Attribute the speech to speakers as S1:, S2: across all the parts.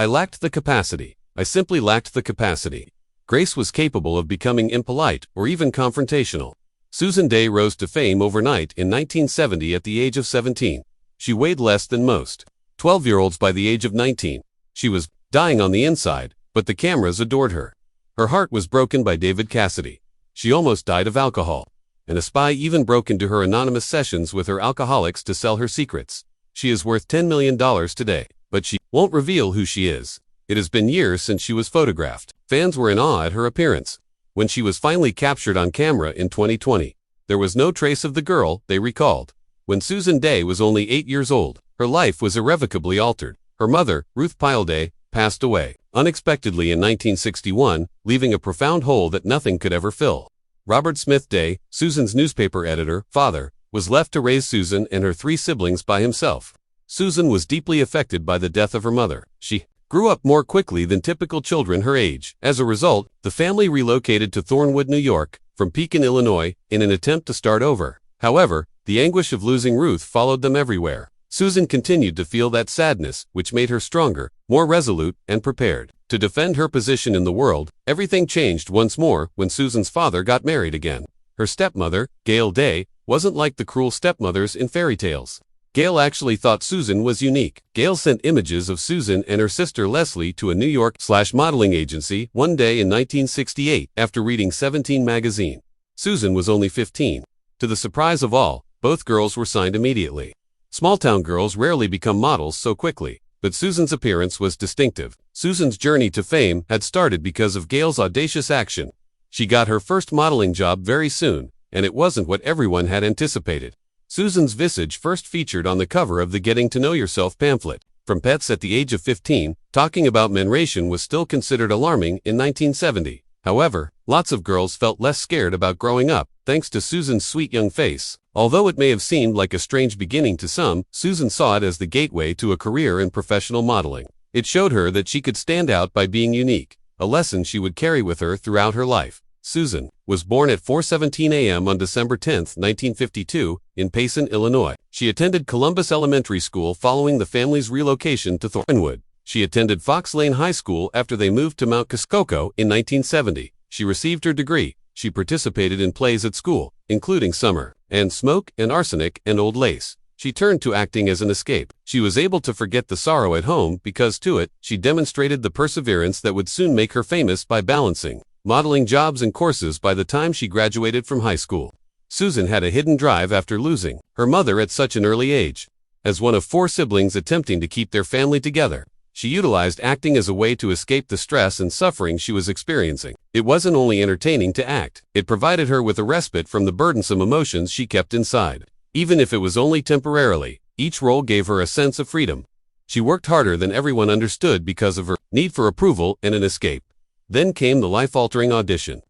S1: I lacked the capacity. I simply lacked the capacity. Grace was capable of becoming impolite or even confrontational. Susan Dey rose to fame overnight in 1970 at the age of 17. She weighed less than most 12-year-olds by the age of 19. She was dying on the inside, but the cameras adored her. Her heart was broken by David Cassidy. She almost died of alcohol, and a spy even broke into her anonymous sessions with her alcoholics to sell her secrets. She is worth $10 million today, but she won't reveal who she is. It has been years since she was photographed. Fans were in awe at her appearance. When she was finally captured on camera in 2020, there was no trace of the girl, they recalled. When Susan Dey was only 8 years old, her life was irrevocably altered. Her mother, Ruth Pyle Dey, passed away unexpectedly in 1961, leaving a profound hole that nothing could ever fill. Robert Smith Dey, Susan's newspaper editor, father, was left to raise Susan and her 3 siblings by himself. Susan was deeply affected by the death of her mother. She grew up more quickly than typical children her age. As a result, the family relocated to Thornwood, New York, from Pekin, Illinois, in an attempt to start over. However, the anguish of losing Ruth followed them everywhere. Susan continued to feel that sadness, which made her stronger, more resolute, and prepared to defend her position in the world. Everything changed once more when Susan's father got married again. Her stepmother, Gail Dey, wasn't like the cruel stepmothers in fairy tales. Gail actually thought Susan was unique. Gail sent images of Susan and her sister Leslie to a New York/modeling agency one day in 1968 after reading 17 magazine. Susan was only 15. To the surprise of all, both girls were signed immediately. Small-town girls rarely become models so quickly, but Susan's appearance was distinctive. Susan's journey to fame had started because of Gail's audacious action. She got her first modeling job very soon, and it wasn't what everyone had anticipated. Susan's visage first featured on the cover of the Getting to Know Yourself pamphlet. From Pets at the age of 15, talking about menstruation was still considered alarming in 1970. However, lots of girls felt less scared about growing up, thanks to Susan's sweet young face. Although it may have seemed like a strange beginning to some, Susan saw it as the gateway to a career in professional modeling. It showed her that she could stand out by being unique, a lesson she would carry with her throughout her life. Susan was born at 4:17 a.m. on December 10, 1952, in Payson, Illinois. She attended Columbus Elementary School following the family's relocation to Thornwood. She attended Fox Lane High School after they moved to Mount Kiscoco in 1970. She received her degree. She participated in plays at school, including Summer and Smoke and Arsenic and Old Lace. She turned to acting as an escape. She was able to forget the sorrow at home because to it, she demonstrated the perseverance that would soon make her famous by balancing modeling jobs and courses by the time she graduated from high school. Susan had a hidden drive after losing her mother at such an early age. As one of 4 siblings attempting to keep their family together, she utilized acting as a way to escape the stress and suffering she was experiencing. It wasn't only entertaining to act, it provided her with a respite from the burdensome emotions she kept inside. Even if it was only temporarily, each role gave her a sense of freedom. She worked harder than everyone understood because of her need for approval and an escape. Then came the life-altering audition.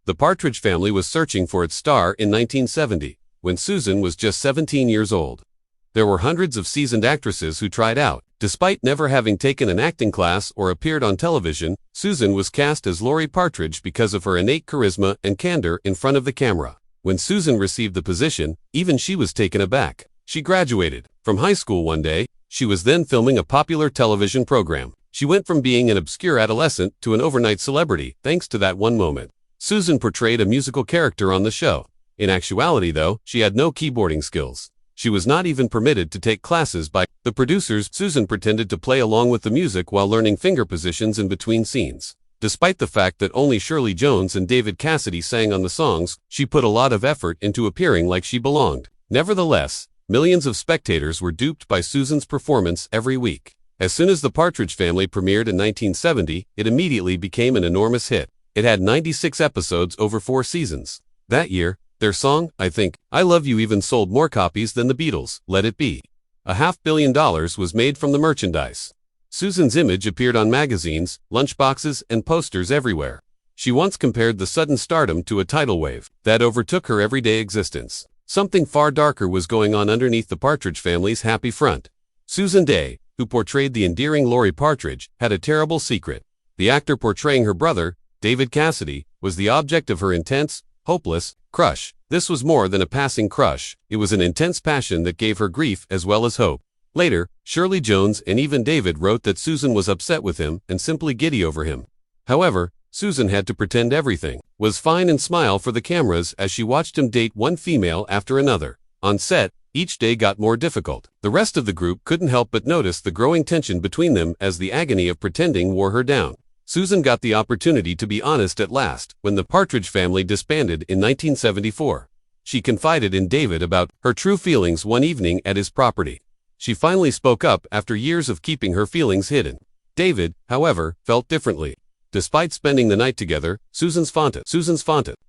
S1: The Partridge Family was searching for its star in 1970, when Susan was just 17 years old. There were hundreds of seasoned actresses who tried out. Despite never having taken an acting class or appeared on television, Susan was cast as Lori Partridge because of her innate charisma and candor in front of the camera. When Susan received the position, even she was taken aback. She graduated from high school one day. She was then filming a popular television program. She went from being an obscure adolescent to an overnight celebrity, thanks to that one moment. Susan portrayed a musical character on the show. In actuality, though, she had no keyboarding skills. She was not even permitted to take classes by the producers. Susan pretended to play along with the music while learning finger positions in between scenes. Despite the fact that only Shirley Jones and David Cassidy sang on the songs, she put a lot of effort into appearing like she belonged. Nevertheless, millions of spectators were duped by Susan's performance every week. As soon as The Partridge Family premiered in 1970, it immediately became an enormous hit. It had 96 episodes over 4 seasons. That year, their song, I Think, I Love You even sold more copies than the Beatles' Let It Be. $500 million was made from the merchandise. Susan's image appeared on magazines, lunchboxes, and posters everywhere. She once compared the sudden stardom to a tidal wave that overtook her everyday existence. Something far darker was going on underneath the Partridge Family's happy front. Susan Dey, who portrayed the endearing Lori Partridge, had a terrible secret. The actor portraying her brother, David Cassidy, was the object of her intense, hopeless crush. This was more than a passing crush. It was an intense passion that gave her grief as well as hope. Later, Shirley Jones and even David wrote that Susan was upset with him and simply giddy over him. However, Susan had to pretend everything was fine and smile for the cameras as she watched him date one female after another. On set, each day got more difficult. The rest of the group couldn't help but notice the growing tension between them as the agony of pretending wore her down. Susan got the opportunity to be honest at last when the Partridge Family disbanded in 1974. She confided in David about her true feelings one evening at his property. She finally spoke up after years of keeping her feelings hidden. David, however, felt differently. Despite spending the night together, Susan's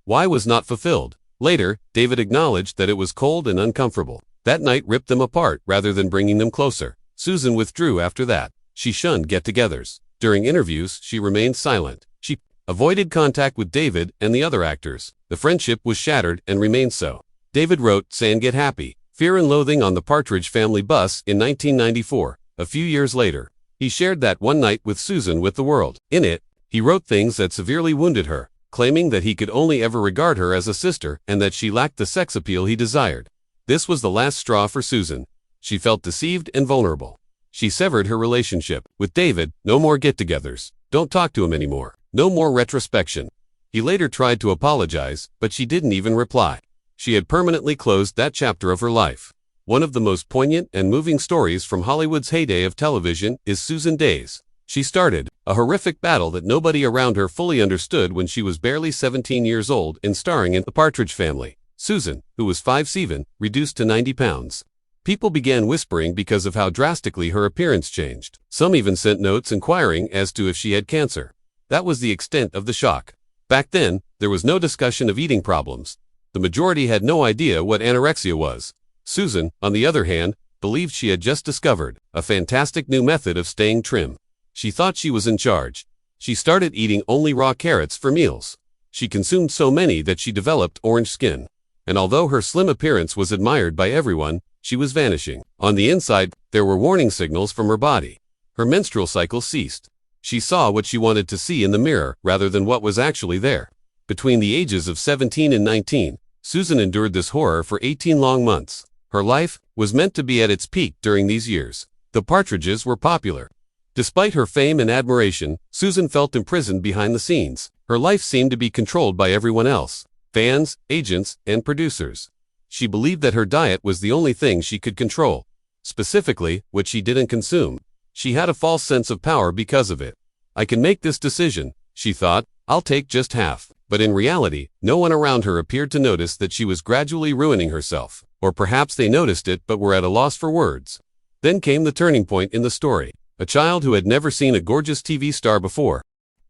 S1: why was not fulfilled. Later, David acknowledged that it was cold and uncomfortable. That night ripped them apart rather than bringing them closer. Susan withdrew after that. She shunned get-togethers. During interviews, she remained silent. She avoided contact with David and the other actors. The friendship was shattered and remained so. David wrote "San Get Happy, Fear and Loathing" on the Partridge Family bus in 1994. A few years later, he shared that one night with Susan with the world. In it, he wrote things that severely wounded her, claiming that he could only ever regard her as a sister and that she lacked the sex appeal he desired. This was the last straw for Susan. She felt deceived and vulnerable. She severed her relationship with David. No more get-togethers. Don't talk to him anymore. No more retrospection. He later tried to apologize, but she didn't even reply. She had permanently closed that chapter of her life. One of the most poignant and moving stories from Hollywood's heyday of television is Susan Day's. She started a horrific battle that nobody around her fully understood when she was barely 17 years old and starring in The Partridge Family. Susan, who was 5'7", reduced to 90 pounds. People began whispering because of how drastically her appearance changed. Some even sent notes inquiring as to if she had cancer. That was the extent of the shock. Back then, there was no discussion of eating problems. The majority had no idea what anorexia was. Susan, on the other hand, believed she had just discovered a fantastic new method of staying trim. She thought she was in charge. She started eating only raw carrots for meals. She consumed so many that she developed orange skin. And although her slim appearance was admired by everyone, she was vanishing. On the inside, there were warning signals from her body. Her menstrual cycle ceased. She saw what she wanted to see in the mirror rather than what was actually there. Between the ages of 17 and 19, Susan endured this horror for 18 long months. Her life was meant to be at its peak during these years. The Partridges were popular. Despite her fame and admiration, Susan felt imprisoned behind the scenes. Her life seemed to be controlled by everyone else: fans, agents, and producers. She believed that her diet was the only thing she could control. Specifically, what she didn't consume. She had a false sense of power because of it. "I can make this decision," she thought. "I'll take just half." But in reality, no one around her appeared to notice that she was gradually ruining herself. Or perhaps they noticed it but were at a loss for words. Then came the turning point in the story. A child who had never seen a gorgeous TV star before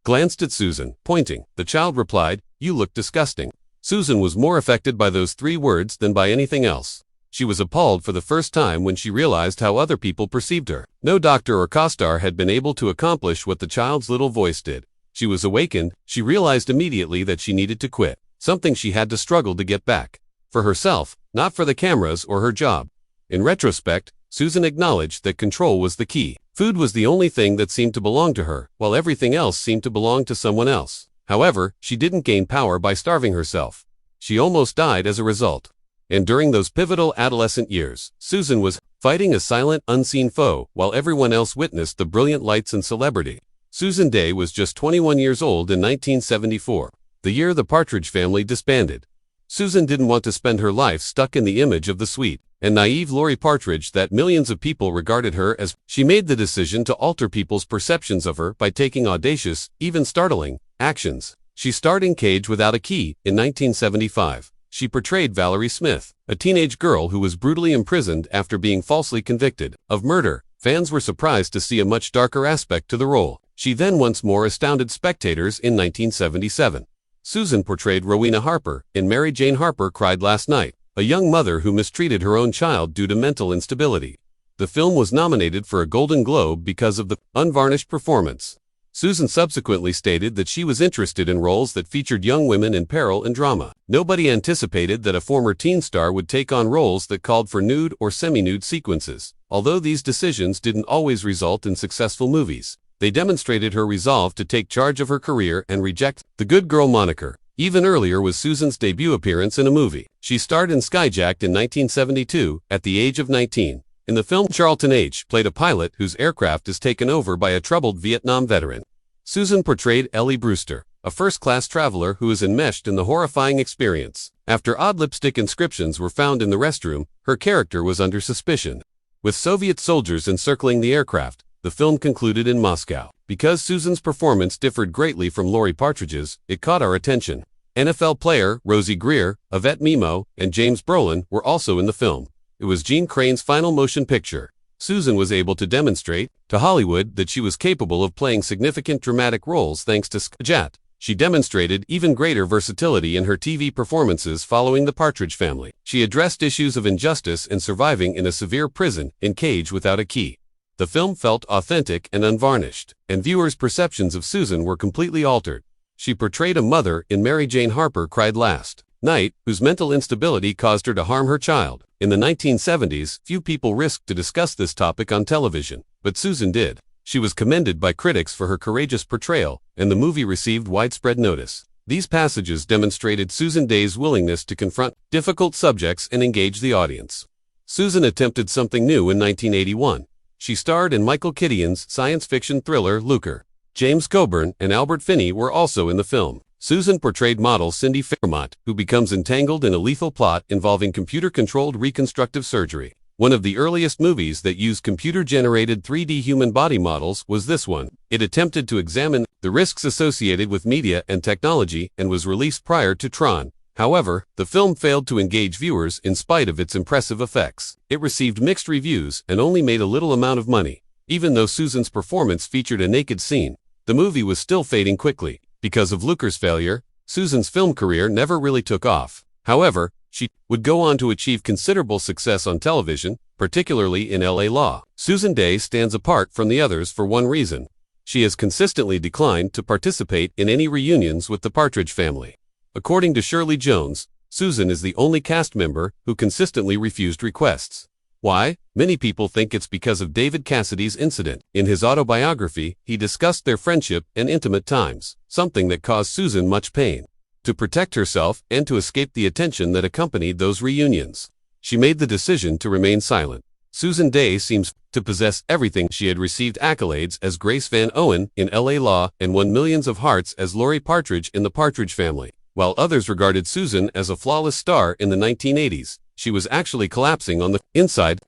S1: glanced at Susan, pointing. The child replied, "You look disgusting." Susan was more affected by those 3 words than by anything else. She was appalled for the first time when she realized how other people perceived her. No doctor or co-star had been able to accomplish what the child's little voice did. She was awakened. She realized immediately that she needed to quit, something she had to struggle to get back. For herself, not for the cameras or her job. In retrospect, Susan acknowledged that control was the key. Food was the only thing that seemed to belong to her, while everything else seemed to belong to someone else. However, she didn't gain power by starving herself. She almost died as a result. And during those pivotal adolescent years, Susan was fighting a silent, unseen foe, while everyone else witnessed the brilliant lights and celebrity. Susan Day was just 21 years old in 1974, the year the Partridge Family disbanded. Susan didn't want to spend her life stuck in the image of the sweet and naive Lori Partridge that millions of people regarded her as. She made the decision to alter people's perceptions of her by taking audacious, even startling, actions. She starred in Cage Without a Key in 1975. She portrayed Valerie Smith, a teenage girl who was brutally imprisoned after being falsely convicted of murder. Fans were surprised to see a much darker aspect to the role. She then once more astounded spectators in 1977. Susan portrayed Rowena Harper in Mary Jane Harper Cried Last Night, a young mother who mistreated her own child due to mental instability. The film was nominated for a Golden Globe because of the unvarnished performance. Susan subsequently stated that she was interested in roles that featured young women in peril and drama. Nobody anticipated that a former teen star would take on roles that called for nude or semi-nude sequences. Although these decisions didn't always result in successful movies, they demonstrated her resolve to take charge of her career and reject the good girl moniker. Even earlier was Susan's debut appearance in a movie. She starred in Skyjacked in 1972, at the age of 19. In the film, Charlton H. played a pilot whose aircraft is taken over by a troubled Vietnam veteran. Susan portrayed Ellie Brewster, a first-class traveler who is enmeshed in the horrifying experience. After odd lipstick inscriptions were found in the restroom, her character was under suspicion. With Soviet soldiers encircling the aircraft, the film concluded in Moscow. Because Susan's performance differed greatly from Laurie Partridge's, it caught our attention. NFL player Rosie Greer, Yvette Mimo, and James Brolin were also in the film. It was Gene Crane's final motion picture. Susan was able to demonstrate to Hollywood that she was capable of playing significant dramatic roles thanks to Skjat. She demonstrated even greater versatility in her TV performances following The Partridge Family. She addressed issues of injustice and surviving in a severe prison in Cage Without a Key. The film felt authentic and unvarnished, and viewers' perceptions of Susan were completely altered. She portrayed a mother in Mary Jane Harper Cried Last Night, whose mental instability caused her to harm her child. In the 1970s, few people risked to discuss this topic on television, but Susan did. She was commended by critics for her courageous portrayal, and the movie received widespread notice. These passages demonstrated Susan Day's willingness to confront difficult subjects and engage the audience. Susan attempted something new in 1981. She starred in Michael Kittian's science fiction thriller Looker. James Coburn and Albert Finney were also in the film. Susan portrayed model Cindy Fairmont, who becomes entangled in a lethal plot involving computer-controlled reconstructive surgery. One of the earliest movies that used computer-generated 3D human body models was this one. It attempted to examine the risks associated with media and technology and was released prior to Tron. However, the film failed to engage viewers in spite of its impressive effects. It received mixed reviews and only made a little amount of money. Even though Susan's performance featured a naked scene, the movie was still fading quickly. Because of Looker's failure, Susan's film career never really took off. However, she would go on to achieve considerable success on television, particularly in LA Law. Susan Day stands apart from the others for one reason. She has consistently declined to participate in any reunions with the Partridge Family. According to Shirley Jones, Susan is the only cast member who consistently refused requests. Why? Many people think it's because of David Cassidy's incident. In his autobiography, he discussed their friendship and intimate times, something that caused Susan much pain. To protect herself and to escape the attention that accompanied those reunions, she made the decision to remain silent. Susan Day seems to possess everything. She had received accolades as Grace Van Owen in LA Law and won millions of hearts as Laurie Partridge in The Partridge Family. While others regarded Susan as a flawless star in the 1980s, she was actually collapsing on the inside.